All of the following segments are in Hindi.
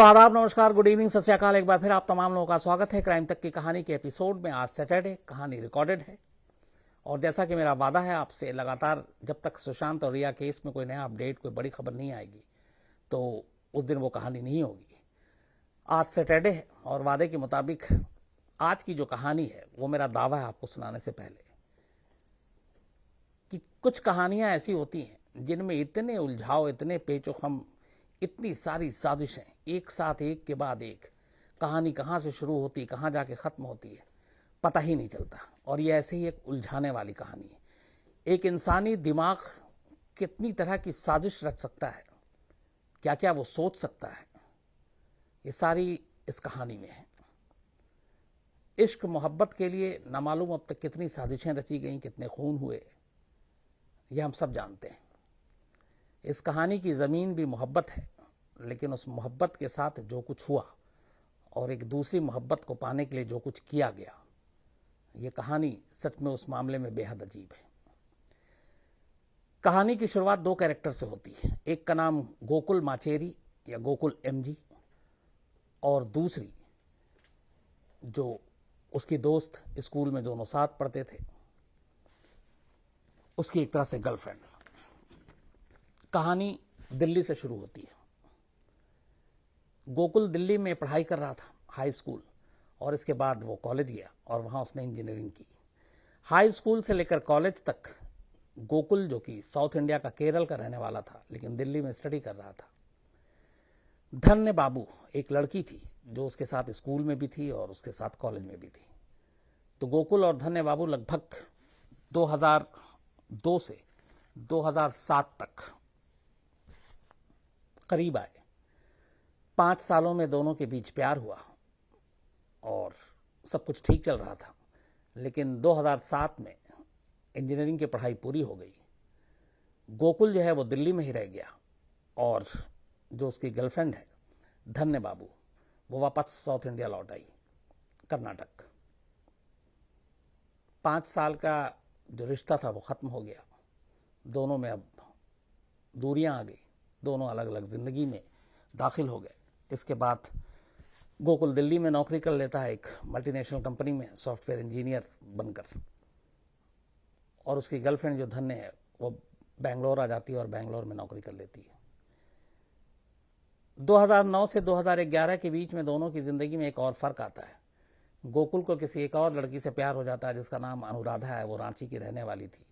तो आदाब, नमस्कार, गुड इवनिंग, सत श्री अकाल। एक बार फिर आप तमाम लोगों का स्वागत है क्राइम तक की कहानी के एपिसोड में। आज सैटरडे, कहानी रिकॉर्डेड है और जैसा कि मेरा वादा है आपसे, लगातार जब तक सुशांत और रिया केस में कोई नया अपडेट, कोई बड़ी खबर नहीं आएगी तो उस दिन वो कहानी नहीं होगी। आज सैटरडे है और वादे के मुताबिक आज की जो कहानी है वो मेरा दावा है आपको सुनाने से पहले कि कुछ कहानियां ऐसी होती हैं जिनमें इतने उलझाव, इतने पेचोखम, इतनी सारी साजिशें एक साथ, एक के बाद एक, कहानी कहाँ से शुरू होती, कहाँ जाके ख़त्म होती है, पता ही नहीं चलता। और ये ऐसे ही एक उलझाने वाली कहानी है। एक इंसानी दिमाग कितनी तरह की साजिश रच सकता है, क्या क्या वो सोच सकता है, ये सारी इस कहानी में है। इश्क मोहब्बत के लिए ना मालूम अब तक कितनी साजिशें रची गई, कितने खून हुए, ये हम सब जानते हैं। इस कहानी की ज़मीन भी मोहब्बत है, लेकिन उस मोहब्बत के साथ जो कुछ हुआ और एक दूसरी मोहब्बत को पाने के लिए जो कुछ किया गया, ये कहानी सच में उस मामले में बेहद अजीब है। कहानी की शुरुआत दो कैरेक्टर से होती है। एक का नाम गोकुल माचेरी या गोकुल एमजी, और दूसरी जो उसकी दोस्त, स्कूल में दोनों साथ पढ़ते थे, उसकी एक तरह से गर्लफ्रेंड। कहानी दिल्ली से शुरू होती है। गोकुल दिल्ली में पढ़ाई कर रहा था, हाई स्कूल, और इसके बाद वो कॉलेज गया और वहाँ उसने इंजीनियरिंग की। हाई स्कूल से लेकर कॉलेज तक गोकुल, जो कि साउथ इंडिया का केरल का रहने वाला था लेकिन दिल्ली में स्टडी कर रहा था। धन्य बाबू एक लड़की थी जो उसके साथ स्कूल में भी थी और उसके साथ कॉलेज में भी थी। तो गोकुल और धन्य बाबू लगभग 2002 से 2007 तक करीब आए। 5 सालों में दोनों के बीच प्यार हुआ और सब कुछ ठीक चल रहा था। लेकिन 2007 में इंजीनियरिंग की पढ़ाई पूरी हो गई। गोकुल जो है वो दिल्ली में ही रह गया और जो उसकी गर्लफ्रेंड है धन्य बाबू, वो वापस साउथ इंडिया लौट आई, कर्नाटक। 5 साल का जो रिश्ता था वो ख़त्म हो गया। दोनों में अब दूरियां आ गई, दोनों अलग अलग ज़िंदगी में दाखिल हो गए। इसके बाद गोकुल दिल्ली में नौकरी कर लेता है एक मल्टीनेशनल कंपनी में सॉफ्टवेयर इंजीनियर बनकर, और उसकी गर्लफ्रेंड जो धन्य है वो बेंगलोर आ जाती है और बेंगलोर में नौकरी कर लेती है। 2009 से 2011 के बीच में दोनों की ज़िंदगी में एक और फ़र्क आता है। गोकुल को किसी एक और लड़की से प्यार हो जाता है जिसका नाम अनुराधा है। वो रांची की रहने वाली थी,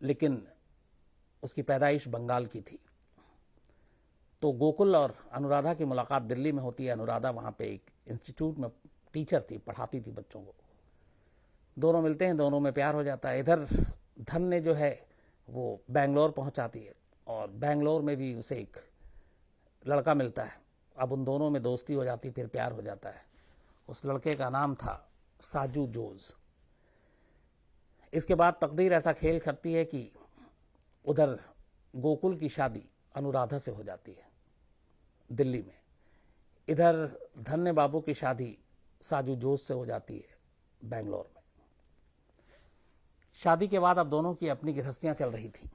लेकिन उसकी पैदाइश बंगाल की थी। तो गोकुल और अनुराधा की मुलाकात दिल्ली में होती है। अनुराधा वहाँ पे एक इंस्टीट्यूट में टीचर थी, पढ़ाती थी बच्चों को। दोनों मिलते हैं, दोनों में प्यार हो जाता है। इधर धन्य जो है वो बेंगलोर पहुँच जाती है और बेंगलोर में भी उसे एक लड़का मिलता है। अब उन दोनों में दोस्ती हो जाती, फिर प्यार हो जाता है। उस लड़के का नाम था साजू जोज। इसके बाद तकदीर ऐसा खेल करती है कि उधर गोकुल की शादी अनुराधा से हो जाती है दिल्ली में, इधर धन्य बाबू की शादी साजू जोज से हो जाती है बेंगलोर में। शादी के बाद अब दोनों की अपनी गृहस्थियां चल रही थी,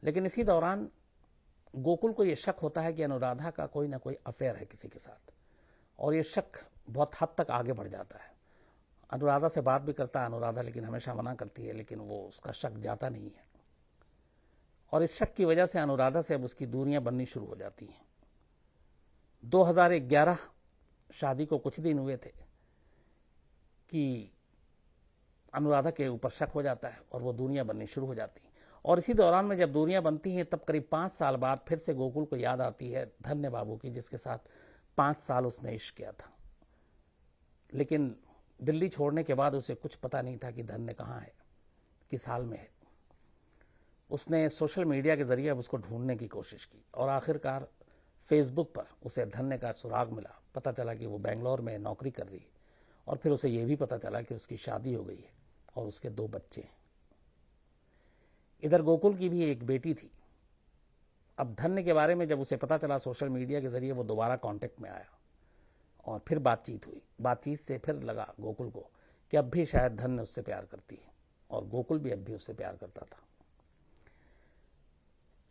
लेकिन इसी दौरान गोकुल को यह शक होता है कि अनुराधा का कोई ना कोई अफेयर है किसी के साथ, और ये शक बहुत हद तक आगे बढ़ जाता है। अनुराधा से बात भी करता है अनुराधा, लेकिन हमेशा मना करती है, लेकिन वो उसका शक जाता नहीं है। और इस शक की वजह से अनुराधा से अब उसकी दूरियां बननी शुरू हो जाती हैं। 2011 शादी को कुछ दिन हुए थे कि अनुराधा के ऊपर शक हो जाता है और वो दूरियां बननी शुरू हो जाती हैं। और इसी दौरान में जब दूरियां बनती हैं तब करीब 5 साल बाद फिर से गोकुल को याद आती है धन्य बाबू की, जिसके साथ 5 साल उसने इश्क किया था। लेकिन दिल्ली छोड़ने के बाद उसे कुछ पता नहीं था कि धन्य कहाँ है, किस हाल में है। उसने सोशल मीडिया के जरिए अब उसको ढूंढने की कोशिश की और आखिरकार फेसबुक पर उसे धन्य का सुराग मिला। पता चला कि वो बेंगलोर में नौकरी कर रही है, और फिर उसे ये भी पता चला कि उसकी शादी हो गई है और उसके 2 बच्चे हैं। इधर गोकुल की भी एक बेटी थी। अब धन्य के बारे में जब उसे पता चला सोशल मीडिया के जरिए, वो दोबारा कांटेक्ट में आया और फिर बातचीत हुई। बातचीत से फिर लगा गोकुल को कि अब भी शायद धन्य उससे प्यार करती है और गोकुल भी अब भी उससे प्यार करता था।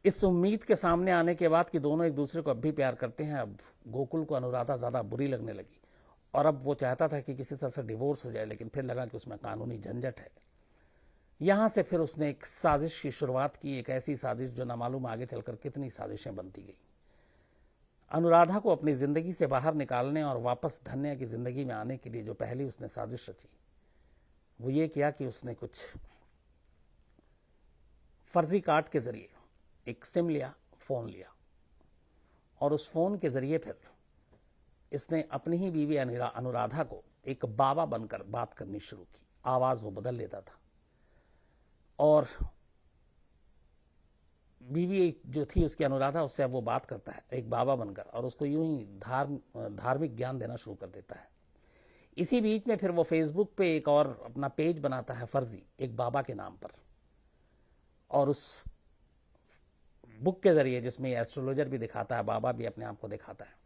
इस उम्मीद के सामने आने के बाद कि दोनों एक दूसरे को अब भी प्यार करते हैं, अब गोकुल को अनुराधा ज़्यादा बुरी लगने लगी और अब वो चाहता था कि किसी तरह से डिवोर्स हो जाए, लेकिन फिर लगा कि उसमें कानूनी झंझट है। यहाँ से फिर उसने एक साजिश की शुरुआत की, एक ऐसी साजिश जो ना मालूम आगे चलकर कितनी साजिशें बनती गई। अनुराधा को अपनी ज़िंदगी से बाहर निकालने और वापस धन्या की ज़िंदगी में आने के लिए जो पहली उसने साजिश रची, वो ये किया कि उसने कुछ फर्जी कार्ड के ज़रिए एक सिम लिया, फ़ोन लिया, और उस फ़ोन के ज़रिए फिर इसने अपनी ही बीवी अनुराधा को एक बाबा बनकर बात करनी शुरू की। आवाज़ वो बदल लेता था और बीवी जो थी उसकी अनुराधा, उससे अब वो बात करता है एक बाबा बनकर और उसको यूं ही धार्मिक ज्ञान देना शुरू कर देता है। इसी बीच में फिर वो फेसबुक पे एक और अपना पेज बनाता है फर्जी, एक बाबा के नाम पर, और उस बुक के जरिए जिसमें एस्ट्रोलॉजर भी दिखाता है, बाबा भी अपने आप को दिखाता है,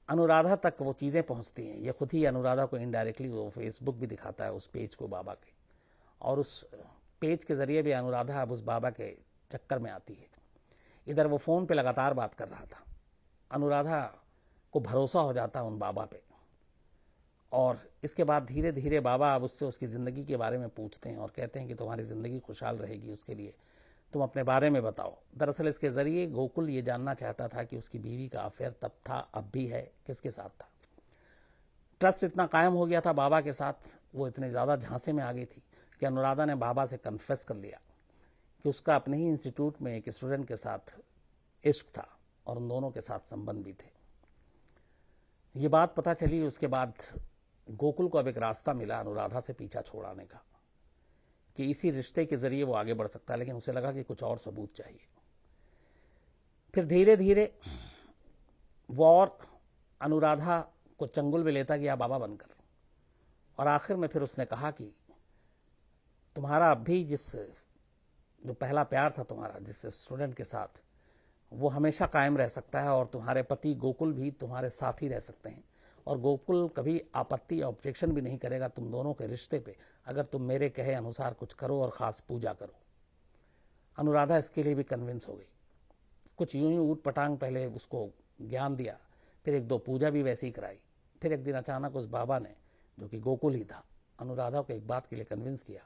अनुराधा तक वो चीज़ें पहुंचती हैं। ये खुद ही अनुराधा को इनडायरेक्टली वो फेसबुक भी दिखाता है उस पेज को बाबा के, और उस पेज के जरिए भी अनुराधा अब उस बाबा के चक्कर में आती है। इधर वो फ़ोन पे लगातार बात कर रहा था, अनुराधा को भरोसा हो जाता उन बाबा पे, और इसके बाद धीरे धीरे बाबा अब उससे उसकी ज़िंदगी के बारे में पूछते हैं और कहते हैं कि तुम्हारी ज़िंदगी खुशहाल रहेगी, उसके लिए तुम अपने बारे में बताओ। दरअसल इसके ज़रिए गोकुल ये जानना चाहता था कि उसकी बीवी का अफेयर तब था, अब भी है, किसके साथ था। ट्रस्ट इतना कायम हो गया था बाबा के साथ, वो इतने ज़्यादा झांसे में आ गई थी कि अनुराधा ने बाबा से कन्फेस कर लिया कि उसका अपने ही इंस्टीट्यूट में एक स्टूडेंट के साथ इश्क था और उन दोनों के साथ संबंध भी थे। ये बात पता चली, उसके बाद गोकुल को अब एक रास्ता मिला अनुराधा से पीछा छोड़ाने का कि इसी रिश्ते के जरिए वो आगे बढ़ सकता है, लेकिन उसे लगा कि कुछ और सबूत चाहिए। फिर धीरे धीरे वो और अनुराधा को चंगुल में लेता गया बाबा बनकर, और आखिर में फिर उसने कहा कि तुम्हारा अब भी जो पहला प्यार था तुम्हारा जिस स्टूडेंट के साथ, वो हमेशा कायम रह सकता है, और तुम्हारे पति गोकुल भी तुम्हारे साथ ही रह सकते हैं, और गोकुल कभी आपत्ति या ऑब्जेक्शन भी नहीं करेगा तुम दोनों के रिश्ते पे, अगर तुम मेरे कहे अनुसार कुछ करो और ख़ास पूजा करो। अनुराधा इसके लिए भी कन्विंस हो गई। कुछ यूं ही ऊट पटांग पहले उसको ज्ञान दिया, फिर एक दो पूजा भी वैसे ही कराई। फिर एक दिन अचानक उस बाबा ने, जो कि गोकुल ही था, अनुराधा को एक बात के लिए कन्विंस किया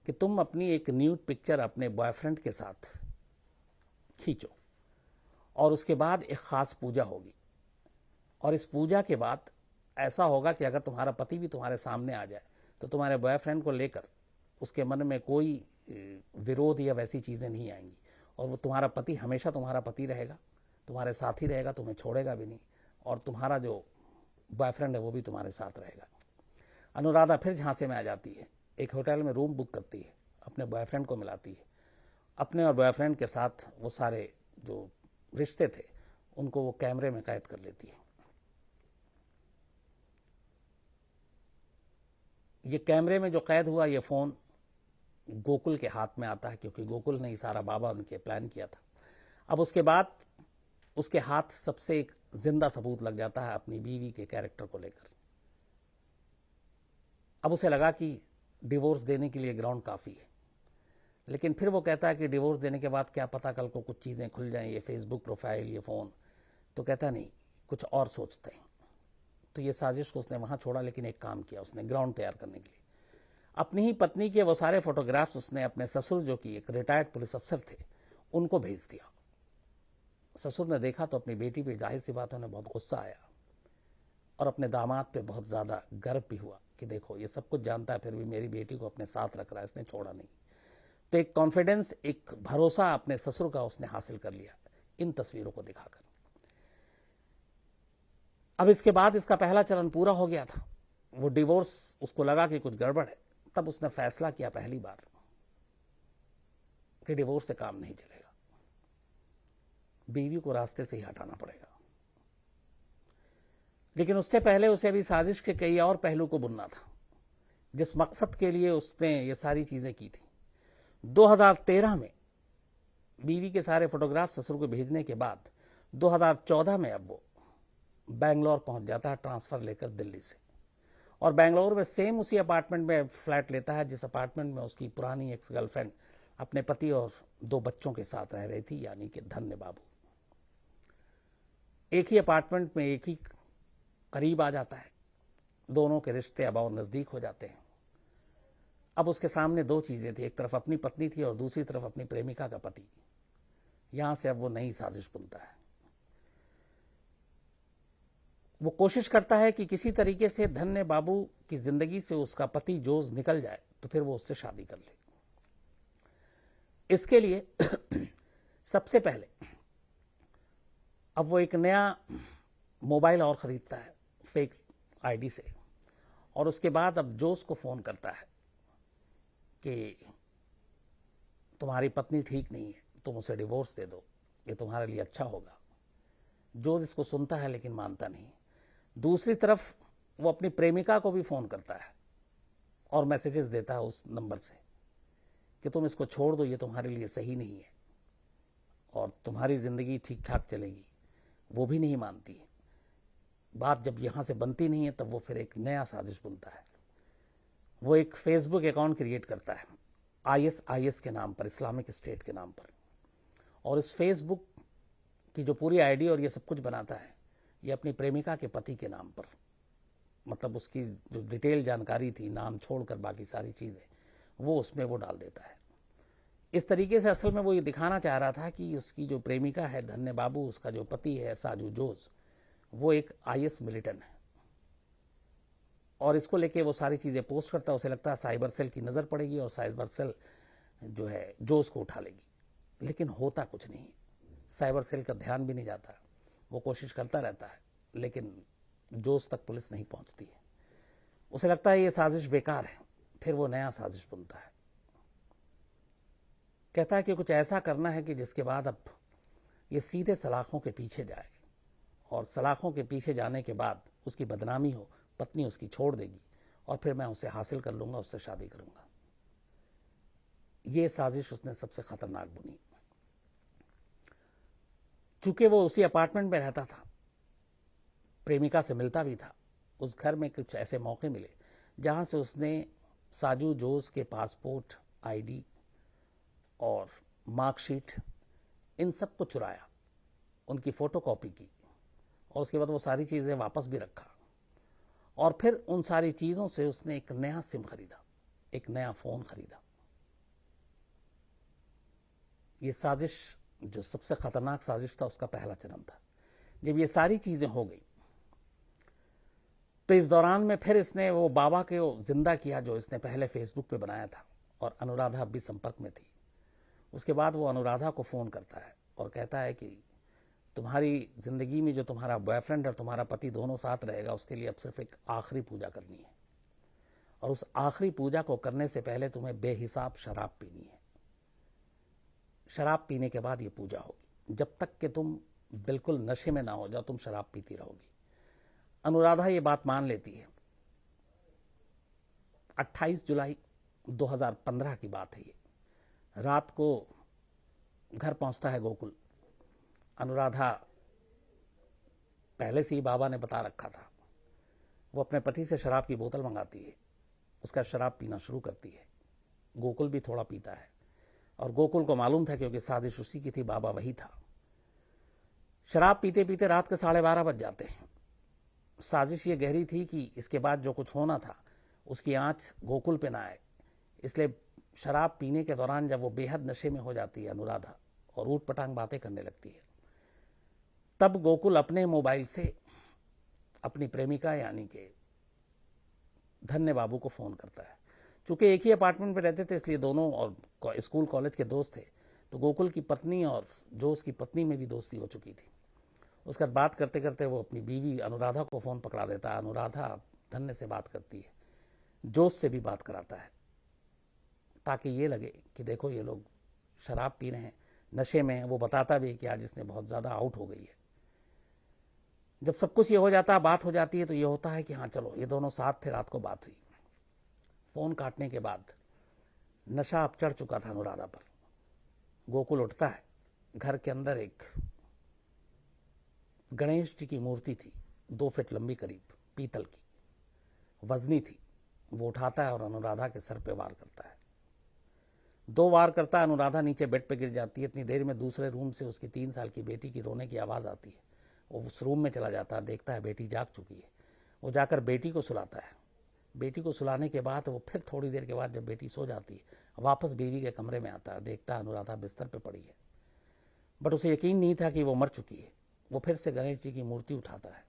कि तुम अपनी एक न्यूड पिक्चर अपने बॉयफ्रेंड के साथ खींचो, और उसके बाद एक ख़ास पूजा होगी, और इस पूजा के बाद ऐसा होगा कि अगर तुम्हारा पति भी तुम्हारे सामने आ जाए तो तुम्हारे बॉयफ्रेंड को लेकर उसके मन में कोई विरोध या वैसी चीज़ें नहीं आएंगी, और वो तुम्हारा पति हमेशा तुम्हारा पति रहेगा, तुम्हारे साथ ही रहेगा, तुम्हें छोड़ेगा भी नहीं, और तुम्हारा जो बॉयफ्रेंड है वो भी तुम्हारे साथ रहेगा। अनुराधा फिर झांसे में आ जाती है, एक होटल में रूम बुक करती है, अपने बॉयफ्रेंड को मिलाती है, अपने और बॉयफ्रेंड के साथ वो सारे जो रिश्ते थे उनको वो कैमरे में कैद कर लेती है। ये कैमरे में जो कैद हुआ ये फ़ोन गोकुल के हाथ में आता है, क्योंकि गोकुल ने इशारा बाबा उनके प्लान किया था। अब उसके बाद उसके हाथ सबसे एक जिंदा सबूत लग जाता है अपनी बीवी के कैरेक्टर को लेकर। अब उसे लगा कि डिवोर्स देने के लिए ग्राउंड काफ़ी है, लेकिन फिर वो कहता है कि डिवोर्स देने के बाद क्या पता कल को कुछ चीज़ें खुल जाएं, ये फेसबुक प्रोफाइल, ये फ़ोन, तो कहता नहीं, कुछ और सोचते हैं। तो ये साजिश को उसने वहाँ छोड़ा, लेकिन एक काम किया उसने ग्राउंड तैयार करने के लिए। अपनी ही पत्नी के वो सारे फोटोग्राफ्स उसने अपने ससुर, जो कि एक रिटायर्ड पुलिस अफसर थे, उनको भेज दिया। ससुर ने देखा तो अपनी बेटी पे जाहिर सी बात है उन्हें बहुत गुस्सा आया, और अपने दामाद पे बहुत ज़्यादा गर्व भी हुआ कि देखो ये सब कुछ जानता है फिर भी मेरी बेटी को अपने साथ रख रहा है, इसने छोड़ा नहीं। तो एक कॉन्फिडेंस, एक भरोसा अपने ससुर का उसने हासिल कर लिया इन तस्वीरों को दिखाकर। अब इसके बाद इसका पहला चरण पूरा हो गया था, वो डिवोर्स, उसको लगा कि कुछ गड़बड़ है। तब उसने फैसला किया पहली बार कि डिवोर्स से काम नहीं चलेगा, बीवी को रास्ते से ही हटाना पड़ेगा। लेकिन उससे पहले उसे अभी साजिश के कई और पहलू को बुनना था, जिस मकसद के लिए उसने ये सारी चीजें की थी। 2013 में बीवी के सारे फोटोग्राफ ससुर को भेजने के बाद 2014 में अब वो बेंगलोर पहुंच जाता है ट्रांसफर लेकर दिल्ली से, और बेंगलोर में सेम उसी अपार्टमेंट में फ्लैट लेता है जिस अपार्टमेंट में उसकी पुरानी एक्स गर्लफ्रेंड अपने पति और 2 बच्चों के साथ रह रही थी, यानी कि धन्य बाबू। एक ही अपार्टमेंट में, एक ही करीब आ जाता है, दोनों के रिश्ते अब और नजदीक हो जाते हैं। अब उसके सामने 2 चीजें थी, एक तरफ अपनी पत्नी थी और दूसरी तरफ अपनी प्रेमिका का पति। यहां से अब वो नई साजिश बुनता है। वो कोशिश करता है कि किसी तरीके से धन्य बाबू की जिंदगी से उसका पति जोज निकल जाए तो फिर वो उससे शादी कर ले। इसके लिए सबसे पहले अब वो एक नया मोबाइल और खरीदता है फेक आईडी से, और उसके बाद अब जोश को फोन करता है कि तुम्हारी पत्नी ठीक नहीं है, तुम उसे डिवोर्स दे दो, ये तुम्हारे लिए अच्छा होगा। जोश इसको सुनता है लेकिन मानता नहीं। दूसरी तरफ वो अपनी प्रेमिका को भी फोन करता है और मैसेजेस देता है उस नंबर से कि तुम इसको छोड़ दो, ये तुम्हारे लिए सही नहीं है और तुम्हारी जिंदगी ठीक ठाक चलेगी। वो भी नहीं मानती है। बात जब यहां से बनती नहीं है तब वो फिर एक नया साजिश बुनता है। वो एक फेसबुक अकाउंट क्रिएट करता है ISIS के नाम पर, इस्लामिक स्टेट के नाम पर, और इस फेसबुक की जो पूरी आईडी और ये सब कुछ बनाता है ये अपनी प्रेमिका के पति के नाम पर, मतलब उसकी जो डिटेल जानकारी थी, नाम छोड़कर बाकी सारी चीजें, वो उसमें वो डाल देता है। इस तरीके से असल में वो ये दिखाना चाह रहा था कि उसकी जो प्रेमिका है धन्य बाबू, उसका जो पति है साजू जोज, वो एक IS मिलिटेंट है और इसको लेके वो सारी चीजें पोस्ट करता है। उसे लगता है साइबर सेल की नजर पड़ेगी और साइबर सेल जो है जोज को उठा लेगी, लेकिन होता कुछ नहीं। साइबर सेल का ध्यान भी नहीं जाता, वो कोशिश करता रहता है लेकिन जोज तक पुलिस नहीं पहुंचती है। उसे लगता है ये साजिश बेकार है, फिर वो नया साजिश बुनता है। कहता है कि कुछ ऐसा करना है कि जिसके बाद अब ये सीधे सलाखों के पीछे जाए और सलाखों के पीछे जाने के बाद उसकी बदनामी हो, पत्नी उसकी छोड़ देगी और फिर मैं उसे हासिल कर लूंगा, उससे शादी करूंगा। ये साजिश उसने सबसे खतरनाक बुनी। चूंकि वो उसी अपार्टमेंट में रहता था, प्रेमिका से मिलता भी था, उस घर में कुछ ऐसे मौके मिले जहां से उसने साजू जोज के पासपोर्ट, आईडी और मार्कशीट, इन सब को चुराया, उनकी फोटोकॉपी की और उसके बाद वो सारी चीजें वापस भी रखा और फिर उन सारी चीजों से उसने एक नया सिम खरीदा, एक नया फोन खरीदा। ये साजिश जो सबसे खतरनाक साजिश था उसका पहला चरण था। जब ये सारी चीजें हो गई तो इस दौरान में फिर इसने वो बाबा के जिंदा किया जो इसने पहले फेसबुक पे बनाया था, और अनुराधा अब भी संपर्क में थी। उसके बाद वो अनुराधा को फोन करता है और कहता है कि तुम्हारी जिंदगी में जो तुम्हारा बॉयफ्रेंड और तुम्हारा पति दोनों साथ रहेगा, उसके लिए अब सिर्फ एक आखिरी पूजा करनी है और उस आखिरी पूजा को करने से पहले तुम्हें बेहिसाब शराब पीनी है। शराब पीने के बाद ये पूजा होगी, जब तक कि तुम बिल्कुल नशे में ना हो जाओ तुम शराब पीती रहोगी। अनुराधा ये बात मान लेती है। 28 जुलाई 2015 की बात है ये। रात को घर पहुंचता है गोकुल। अनुराधा पहले से ही बाबा ने बता रखा था। वो अपने पति से शराब की बोतल मंगाती है, उसका शराब पीना शुरू करती है। गोकुल भी थोड़ा पीता है और गोकुल को मालूम था क्योंकि साजिश उसी की थी, बाबा वही था। शराब पीते पीते रात के 12:30 बज जाते हैं। साजिश ये गहरी थी कि इसके बाद जो कुछ होना था उसकी आंच गोकुल पे ना आए, इसलिए शराब पीने के दौरान जब वो बेहद नशे में हो जाती है अनुराधा और ऊट पटांग बातें करने लगती है, तब गोकुल अपने मोबाइल से अपनी प्रेमिका यानी कि धन्य बाबू को फोन करता है। चूंकि एक ही अपार्टमेंट में रहते थे इसलिए दोनों और स्कूल कॉलेज के दोस्त थे, तो गोकुल की पत्नी और जोश की पत्नी में भी दोस्ती हो चुकी थी। उसके बाद बात करते करते वो अपनी बीवी अनुराधा को फोन पकड़ा देता है। अनुराधा धन्य से बात करती है, जोश से भी बात कराता है, ताकि ये लगे कि देखो ये लोग शराब पी रहे हैं, नशे में हैं। वो बताता भी है कि आज इसने बहुत ज्यादा आउट हो गई है। जब सब कुछ ये हो जाता है, बात हो जाती है, तो ये होता है कि हाँ चलो, ये दोनों साथ थे, रात को बात हुई। फोन काटने के बाद नशा अब चढ़ चुका था अनुराधा पर। गोकुल उठता है, घर के अंदर एक गणेश जी की मूर्ति थी, 2 फीट लंबी करीब, पीतल की, वजनी थी। वो उठाता है और अनुराधा के सर पे वार करता है। 2 वार करता है, अनुराधा नीचे बेड पे गिर जाती है। इतनी देर में दूसरे रूम से उसकी 3 साल की बेटी की रोने की आवाज़ आती है। वो उस रूम में चला जाता है, देखता है बेटी जाग चुकी है। वो जाकर बेटी को सुलाता है। बेटी को सुलाने के बाद वो फिर थोड़ी देर के बाद जब बेटी सो जाती है, वापस बीवी के कमरे में आता है, देखता है अनुराधा बिस्तर पे पड़ी है। बट उसे यकीन नहीं था कि वो मर चुकी है। वो फिर से गणेश जी की मूर्ति उठाता है,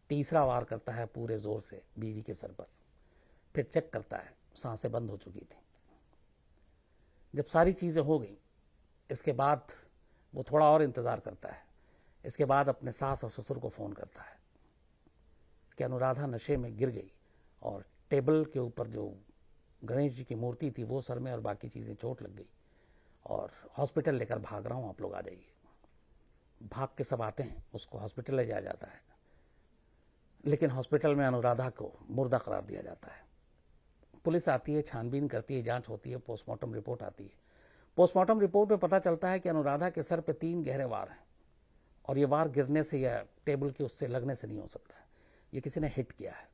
तीसरा वार करता है पूरे जोर से बीवी के सर पर। फिर चेक करता है, सांसें बंद हो चुकी थी। जब सारी चीज़ें हो गई, इसके बाद वो थोड़ा और इंतज़ार करता है। इसके बाद अपने सास और ससुर को फ़ोन करता है कि अनुराधा नशे में गिर गई और टेबल के ऊपर जो गणेश जी की मूर्ति थी वो सर में और बाकी चीज़ें चोट लग गई और हॉस्पिटल लेकर भाग रहा हूँ, आप लोग आ जाइए। भाग के सब आते हैं, उसको हॉस्पिटल ले जाया जाता है। लेकिन हॉस्पिटल में अनुराधा को मुर्दा करार दिया जाता है। पुलिस आती है, छानबीन करती है, जांच होती है, पोस्टमार्टम रिपोर्ट आती है। पोस्टमार्टम रिपोर्ट में पता चलता है कि अनुराधा के सर पे 3 गहरे वार हैं और ये वार गिरने से या टेबल के उससे लगने से नहीं हो सकता है, ये किसी ने हिट किया है।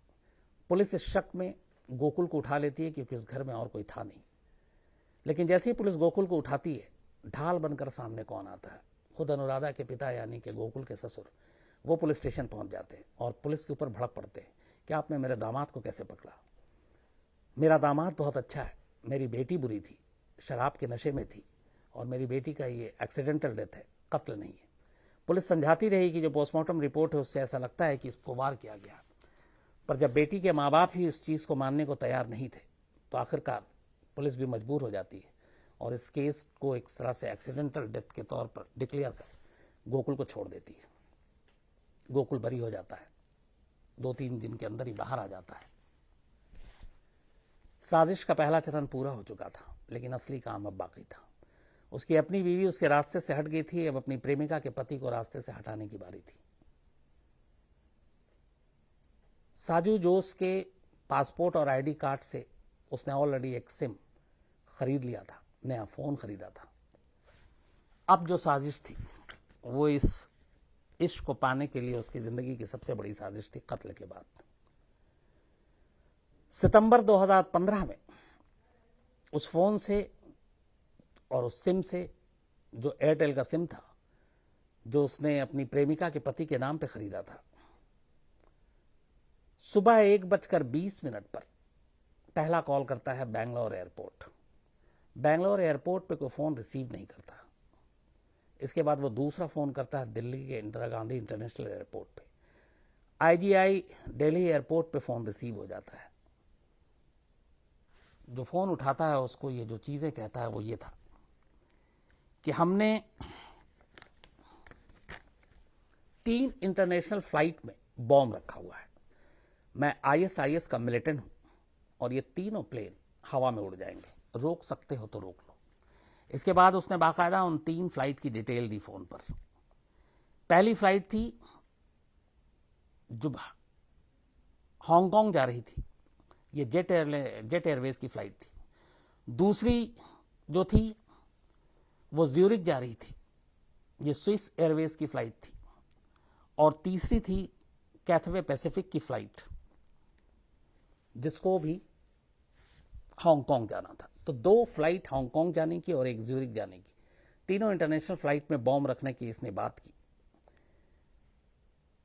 पुलिस इस शक में गोकुल को उठा लेती है क्योंकि उस घर में और कोई था नहीं। लेकिन जैसे ही पुलिस गोकुल को उठाती है, ढाल बनकर सामने कौन आता है? खुद अनुराधा के पिता यानी कि गोकुल के ससुर। वो पुलिस स्टेशन पहुंच जाते हैं और पुलिस के ऊपर भड़क पड़ते हैं कि आपने मेरे दामाद को कैसे पकड़ा? मेरा दामाद बहुत अच्छा है, मेरी बेटी बुरी थी, शराब के नशे में थी और मेरी बेटी का ये एक्सीडेंटल डेथ है, कत्ल नहीं है। पुलिस समझाती रही कि जो पोस्टमार्टम रिपोर्ट है उससे ऐसा लगता है कि इसको वार किया गया। पर जब बेटी के माँ बाप ही इस चीज़ को मानने को तैयार नहीं थे तो आखिरकार पुलिस भी मजबूर हो जाती है और इस केस को एक तरह से एक्सीडेंटल डेथ के तौर पर डिक्लेयर कर गोकुल को छोड़ देती है। गोकुल बरी हो जाता है, 2-3 दिन के अंदर ही बाहर आ जाता है। साजिश का पहला चरण पूरा हो चुका था, लेकिन असली काम अब बाकी था। उसकी अपनी बीवी उसके रास्ते से हट गई थी, अब अपनी प्रेमिका के पति को रास्ते से हटाने की बारी थी। साजू जोश के पासपोर्ट और आईडी कार्ड से उसने ऑलरेडी एक सिम खरीद लिया था, नया फोन खरीदा था। अब जो साजिश थी वो इस इश्क को पाने के लिए उसकी जिंदगी की सबसे बड़ी साजिश थी, कत्ल के बाद। सितंबर 2015 में उस फोन से और उस सिम से, जो एयरटेल का सिम था, जो उसने अपनी प्रेमिका के पति के नाम पे खरीदा था, सुबह 1:20 पर पहला कॉल करता है बैंगलोर एयरपोर्ट। बैंगलोर एयरपोर्ट पे कोई फ़ोन रिसीव नहीं करता। इसके बाद वो दूसरा फ़ोन करता है दिल्ली के इंदिरा गांधी इंटरनेशनल एयरपोर्ट पे। आईजीआई दिल्ली एयरपोर्ट पे फ़ोन रिसीव हो जाता है। जो फ़ोन उठाता है उसको ये जो चीज़ें कहता है वो ये था कि हमने 3 इंटरनेशनल फ्लाइट में बॉम्ब रखा हुआ है। मैं ISIS का मिलिटेंट हूं और ये तीनों प्लेन हवा में उड़ जाएंगे, रोक सकते हो तो रोक लो। इसके बाद उसने बाकायदा उन 3 फ्लाइट की डिटेल दी फोन पर। पहली फ्लाइट थी जो हांगकांग जा रही थी, ये जेट एयरवेज की फ्लाइट थी। दूसरी जो थी वो ज्यूरिक जा रही थी, ये स्विस एयरवेज की फ्लाइट थी। और तीसरी थी कैथवे पैसिफिक की फ्लाइट, जिसको भी हांगकांग जाना था। तो 2 फ्लाइट हांगकांग जाने की और एक ज्यूरिक जाने की, तीनों इंटरनेशनल फ्लाइट में बॉम्ब रखने की इसने बात की।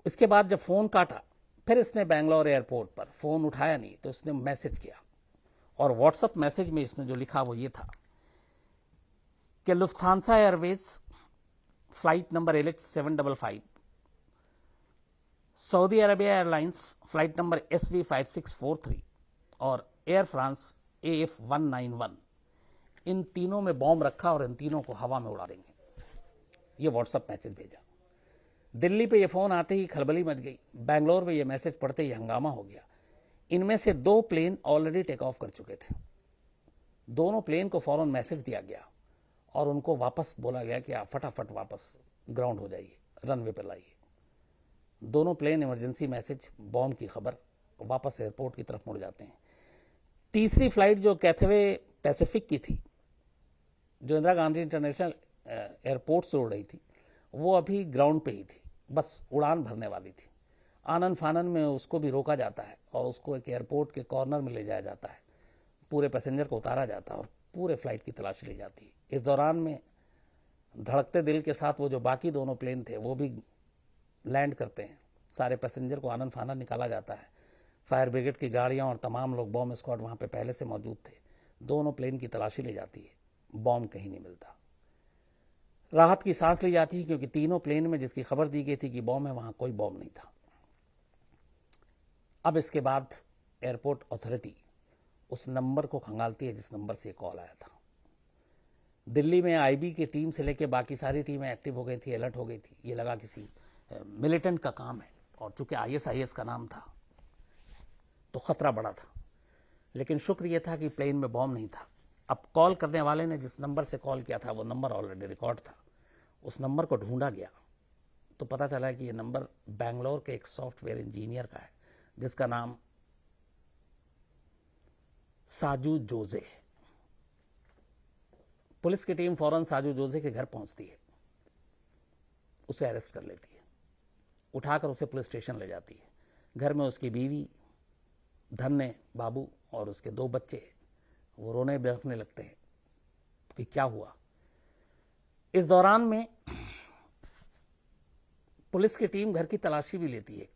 इसके बाद जब फोन काटा, फिर इसने बैंगलोर एयरपोर्ट पर फोन उठाया नहीं तो इसने मैसेज किया, और व्हाट्सएप मैसेज में इसने जो लिखा वो ये था कि Lufthansa Airways flight number LH755, Saudi Arabia airlines flight number SV5643 और एयर फ्रांस AF191, इन तीनों में बॉम्ब रखा और इन तीनों को हवा में उड़ा देंगे। ये व्हाट्सएप मैसेज भेजा। दिल्ली पे ये फोन आते ही खलबली मच गई, बैंगलोर में ये मैसेज पढ़ते ही हंगामा हो गया। इनमें से 2 प्लेन ऑलरेडी टेक ऑफ कर चुके थे। दोनों प्लेन को फौरन मैसेज दिया गया और उनको वापस बोला गया कि आप फटाफट वापस ग्राउंड हो जाइए, रनवे पर लाइए। दोनों प्लेन इमरजेंसी मैसेज, बॉम्ब की खबर, वापस एयरपोर्ट की तरफ मुड़ जाते हैं। तीसरी फ्लाइट जो कैथवे पैसिफिक की थी, जो इंदिरा गांधी इंटरनेशनल एयरपोर्ट से उड़ रही थी, वो अभी ग्राउंड पे ही थी, बस उड़ान भरने वाली थी। आनन फानन में उसको भी रोका जाता है और उसको एक एयरपोर्ट के कॉर्नर में ले जाया जाता है। पूरे पैसेंजर को उतारा जाता है और पूरे फ्लाइट की तलाशी ली जाती है। इस दौरान में धड़कते दिल के साथ वो जो बाकी दोनों प्लेन थे वो भी लैंड करते हैं। सारे पैसेंजर को आनन फानन निकाला जाता है। फायर ब्रिगेड की गाड़ियां और तमाम लोग, बॉम्ब स्क्वाड वहां पे पहले से मौजूद थे। दोनों प्लेन की तलाशी ली जाती है। बॉम्ब कहीं नहीं मिलता। राहत की सांस ली जाती है क्योंकि तीनों प्लेन में जिसकी खबर दी गई थी कि बॉम्ब है, वहां कोई बॉम्ब नहीं था। अब इसके बाद एयरपोर्ट अथॉरिटी उस नंबर को खंगालती है जिस नंबर से कॉल आया था। दिल्ली में आईबी की टीम से लेकर बाकी सारी टीमें एक्टिव हो गई थी, अलर्ट हो गई थी। ये लगा किसी मिलिटेंट का काम है, और चूंकि आईएसआईएस का नाम था तो खतरा बड़ा था। लेकिन शुक्र यह था कि प्लेन में बॉम्ब नहीं था। अब कॉल करने वाले ने जिस नंबर से कॉल किया था वो नंबर ऑलरेडी रिकॉर्ड था। उस नंबर को ढूंढा गया तो पता चला कि ये नंबर बैंगलोर के एक सॉफ्टवेयर इंजीनियर का है जिसका नाम साजू जोजे है। पुलिस की टीम फौरन साजू जोजे के घर पहुंचती है, उसे अरेस्ट कर लेती है, उठाकर उसे पुलिस स्टेशन ले जाती है। घर में उसकी बीवी, धन्य बाबू और उसके 2 बच्चे, वो रोने बिलखने लगते हैं कि क्या हुआ। इस दौरान में पुलिस की टीम घर की तलाशी भी लेती है,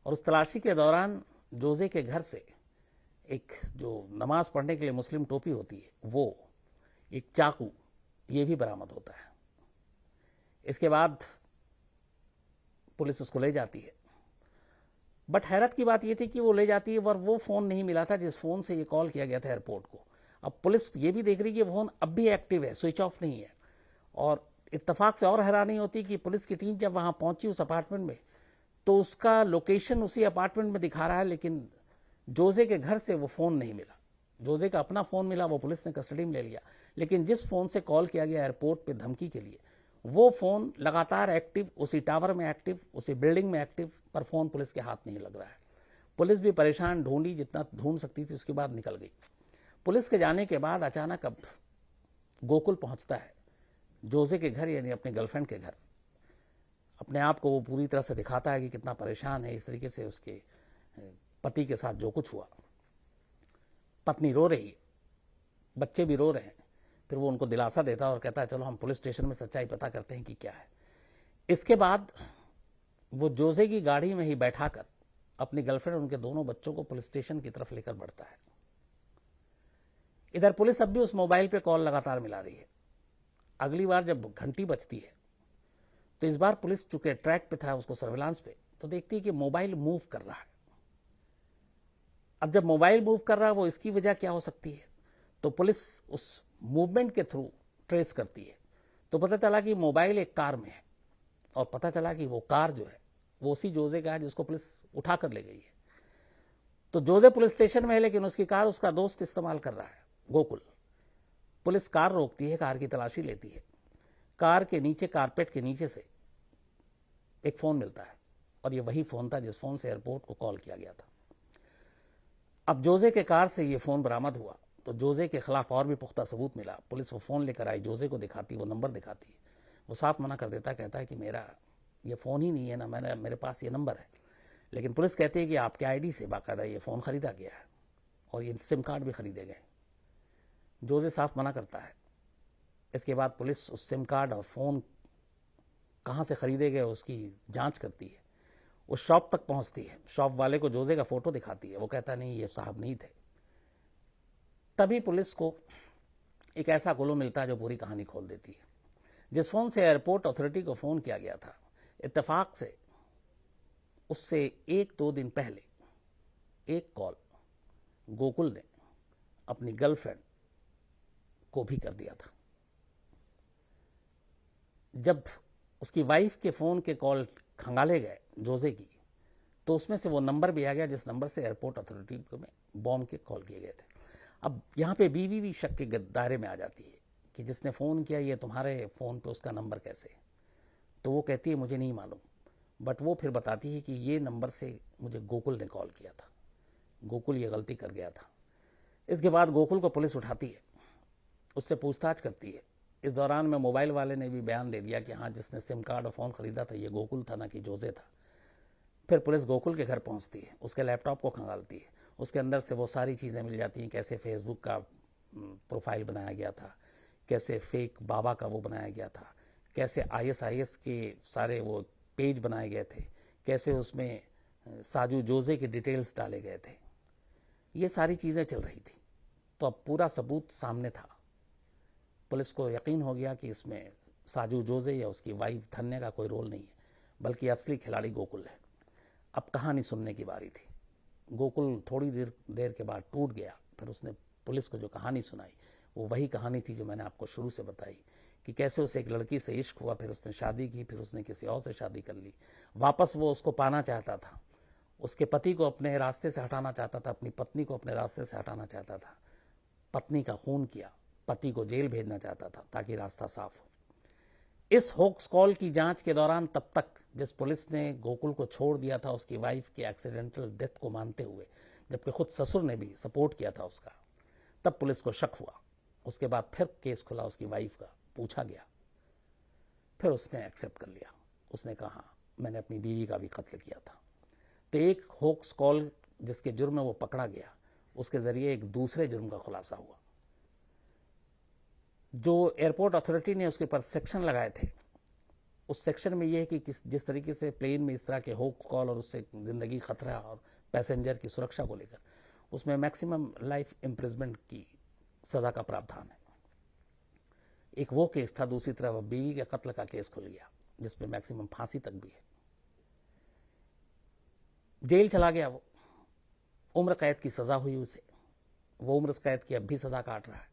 और उस तलाशी के दौरान जोजे के घर से एक जो नमाज पढ़ने के लिए मुस्लिम टोपी होती है, वो, एक चाकू, ये भी बरामद होता है। इसके बाद पुलिस उसको ले जाती है। बट हैरत की बात यह थी कि वो ले जाती है और वो फोन नहीं मिला था जिस फोन से ये कॉल किया गया था एयरपोर्ट को। अब पुलिस ये भी देख रही है कि फोन अब भी एक्टिव है, स्विच ऑफ नहीं है। और इत्तेफाक से और हैरानी होती कि पुलिस की टीम जब वहां पहुंची उस अपार्टमेंट में, तो उसका लोकेशन उसी अपार्टमेंट में दिखा रहा है, लेकिन जोजे के घर से वो फोन नहीं मिला। जोजे का अपना फोन मिला, वो पुलिस ने कस्टडी में ले लिया, लेकिन जिस फोन से कॉल किया गया एयरपोर्ट पे धमकी के लिए, वो फोन लगातार एक्टिव, उसी टावर में एक्टिव, उसी बिल्डिंग में एक्टिव, पर फोन पुलिस के हाथ नहीं लग रहा है। पुलिस भी परेशान, ढूंढी जितना ढूंढ सकती थी, उसके बाद निकल गई। पुलिस के जाने के बाद अचानक अब गोकुल पहुंचता है जोजे के घर, यानी अपने गर्लफ्रेंड के घर। अपने आप को वो पूरी तरह से दिखाता है कि कितना परेशान है इस तरीके से उसके पति के साथ जो कुछ हुआ। पत्नी रो रही है, बच्चे भी रो रहे हैं। फिर वो उनको दिलासा देता है और कहता है चलो हम पुलिस स्टेशन में सच्चाई पता करते हैं कि क्या है। इसके बाद वो जोजे की गाड़ी में ही बैठाकर अपनी गर्लफ्रेंड और उनके दोनों बच्चों को पुलिस स्टेशन की तरफ लेकर बढ़ता है। इधर पुलिस अब भी उस मोबाइल पे कॉल लगातार मिला रही है। अगली बार जब घंटी बजती है तो इस बार पुलिस चूंकि ट्रैक पे था, उसको सर्विलांस पे, तो देखती है कि मोबाइल मूव कर रहा है। अब जब मोबाइल मूव कर रहा है, वो इसकी वजह क्या हो सकती है, तो पुलिस उस मूवमेंट के थ्रू ट्रेस करती है। तो पता चला कि मोबाइल एक कार में है, और पता चला कि वो कार जो है वो उसी जोजे का है जिसको पुलिस उठा कर ले गई है। तो जोजे पुलिस स्टेशन में है, लेकिन उसकी कार उसका दोस्त इस्तेमाल कर रहा है, गोकुल। पुलिस कार रोकती है, कार की तलाशी लेती है। कार के नीचे, कारपेट के नीचे से एक फोन मिलता है, और ये वही फोन था जिस फोन से एयरपोर्ट को कॉल किया गया था। अब जोजे के कार से ये फोन बरामद हुआ तो जोजे के खिलाफ और भी पुख्ता सबूत मिला। पुलिस वो फोन लेकर आई, जोजे को दिखाती, वो नंबर दिखाती, वो साफ मना कर देता, कहता है कि मेरा ये फोन ही नहीं है ना, मेरे पास ये नंबर है। लेकिन पुलिस कहती है कि आपके आईडी से बाकायदा ये फोन खरीदा गया है और ये सिम कार्ड भी खरीदे गए। जोजे साफ मना करता है। इसके बाद पुलिस उस सिम कार्ड और फोन कहां से खरीदे गए उसकी जांच करती है। उस शॉप तक पहुंचती है, शॉप वाले को जोजे का फोटो दिखाती है, वो कहता नहीं ये साहब नहीं थे। तभी पुलिस को एक ऐसा क्लू मिलता है जो पूरी कहानी खोल देती है। जिस फोन से एयरपोर्ट अथॉरिटी को फोन किया गया था, इत्तेफाक से उससे 1-2 दिन पहले एक कॉल गोकुल ने अपनी गर्लफ्रेंड को भी कर दिया था। जब उसकी वाइफ के फोन के कॉल खंगाले गए जोजे की, तो उसमें से वो नंबर भी आ गया जिस नंबर से एयरपोर्ट अथॉरिटी में बॉम्ब के कॉल किए गए थे। अब यहाँ पे बीवी भी शक के दायरे में आ जाती है कि जिसने फ़ोन किया ये तुम्हारे फ़ोन पे उसका नंबर कैसे। तो वो कहती है मुझे नहीं मालूम, बट वो फिर बताती है कि ये नंबर से मुझे गोकुल ने कॉल किया था, गोकुल ये गलती कर गया था। इसके बाद गोकुल को पुलिस उठाती है, उससे पूछताछ करती है। इस दौरान में मोबाइल वाले ने भी बयान दे दिया कि हाँ जिसने सिम कार्ड और फ़ोन ख़रीदा था ये गोकुल था, ना कि जोजे था। फिर पुलिस गोकुल के घर पहुंचती है, उसके लैपटॉप को खंगालती है। उसके अंदर से वो सारी चीज़ें मिल जाती हैं, कैसे फेसबुक का प्रोफाइल बनाया गया था, कैसे फेक बाबा का वो बनाया गया था, कैसे ISIS के सारे वो पेज बनाए गए थे, कैसे उसमें साजू जोजे के डिटेल्स डाले गए थे, ये सारी चीज़ें चल रही थी। तो अब पूरा सबूत सामने था। पुलिस को यकीन हो गया कि इसमें साजू जोजे या उसकी वाइफ धन्य का कोई रोल नहीं है, बल्कि असली खिलाड़ी गोकुल है। अब कहानी सुनने की बारी थी। गोकुल थोड़ी देर के बाद टूट गया। फिर उसने पुलिस को जो कहानी सुनाई वो वही कहानी थी जो मैंने आपको शुरू से बताई, कि कैसे उसे एक लड़की से इश्क हुआ, फिर उसने शादी की, फिर उसने किसी और से शादी कर ली। वापस वो उसको पाना चाहता था, उसके पति को अपने रास्ते से हटाना चाहता था, अपनी पत्नी को अपने रास्ते से हटाना चाहता था। पत्नी का खून किया, पति को जेल भेजना चाहता था ताकि रास्ता साफ हो। इस होक्स कॉल की जांच के दौरान तब तक जिस पुलिस ने गोकुल को छोड़ दिया था उसकी वाइफ की एक्सीडेंटल डेथ को मानते हुए, जबकि खुद ससुर ने भी सपोर्ट किया था उसका, तब पुलिस को शक हुआ। उसके बाद फिर केस खुला उसकी वाइफ का, पूछा गया, फिर उसने एक्सेप्ट कर लिया। उसने कहा मैंने अपनी बीवी का भी कत्ल किया था। तो एक होक्स कॉल जिसके जुर्म में वो पकड़ा गया, उसके जरिए एक दूसरे जुर्म का खुलासा हुआ। जो एयरपोर्ट अथॉरिटी ने उसके ऊपर सेक्शन लगाए थे, उस सेक्शन में यह है कि जिस तरीके से प्लेन में इस तरह के होक्स कॉल और उससे जिंदगी खतरा और पैसेंजर की सुरक्षा को लेकर, उसमें मैक्सिमम लाइफ इम्प्रिजमेंट की सजा का प्रावधान है। एक वो केस था, दूसरी तरफ बीवी के कत्ल का केस खुल गया जिसमें मैक्सिमम फांसी तक भी है। जेल चला गया वो, उम्र कैद की सजा हुई उसे, वो उम्र कैद की अब भी सजा काट रहा है।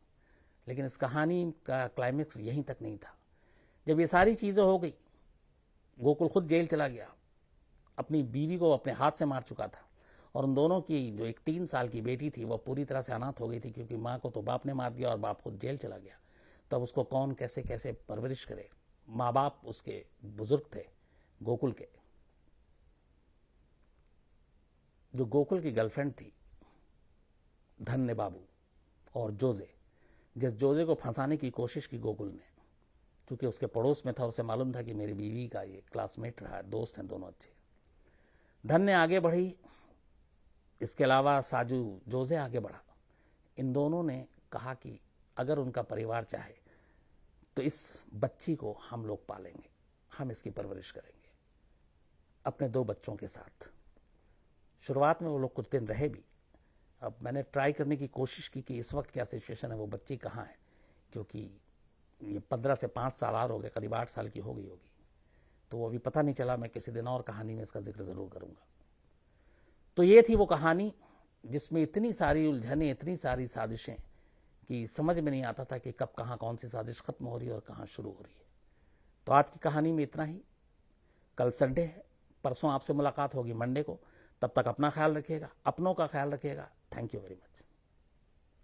लेकिन इस कहानी का क्लाइमेक्स यहीं तक नहीं था। जब ये सारी चीजें हो गई, गोकुल खुद जेल चला गया, अपनी बीवी को अपने हाथ से मार चुका था, और उन दोनों की जो एक 3 साल की बेटी थी वो पूरी तरह से अनाथ हो गई थी, क्योंकि माँ को तो बाप ने मार दिया और बाप खुद जेल चला गया। तब उसको कौन कैसे कैसे परवरिश करे। माँ बाप उसके बुजुर्ग थे गोकुल के। जो गोकुल की गर्लफ्रेंड थी धन्य बाबू और जोजे, जिस जोजे को फंसाने की कोशिश की गोकुल ने, क्योंकि उसके पड़ोस में था, उसे मालूम था कि मेरी बीवी का ये क्लासमेट रहा है, दोस्त हैं दोनों अच्छे। धन्य आगे बढ़ी, इसके अलावा साजू जोजे आगे बढ़ा। इन दोनों ने कहा कि अगर उनका परिवार चाहे तो इस बच्ची को हम लोग पालेंगे, हम इसकी परवरिश करेंगे अपने 2 बच्चों के साथ। शुरुआत में वो लोग कुछ दिन रहे भी। अब मैंने ट्राई करने की कोशिश की कि इस वक्त क्या सिचुएशन है, वो बच्ची कहाँ है, क्योंकि ये 15 से 5 साल और हो गए, करीब 8 साल की हो गई होगी, तो वो अभी पता नहीं चला। मैं किसी दिन और कहानी में इसका जिक्र जरूर करूंगा। तो ये थी वो कहानी जिसमें इतनी सारी उलझनें, इतनी सारी साजिशें कि समझ में नहीं आता था कि कब कहाँ कौन सी साजिश खत्म हो रही है और कहाँ शुरू हो रही है। तो आज की कहानी में इतना ही। कल संडे है, परसों आपसे मुलाकात होगी मंडे को। तब तक अपना ख्याल रखिएगा, अपनों का ख्याल रखिएगा। Thank you very much.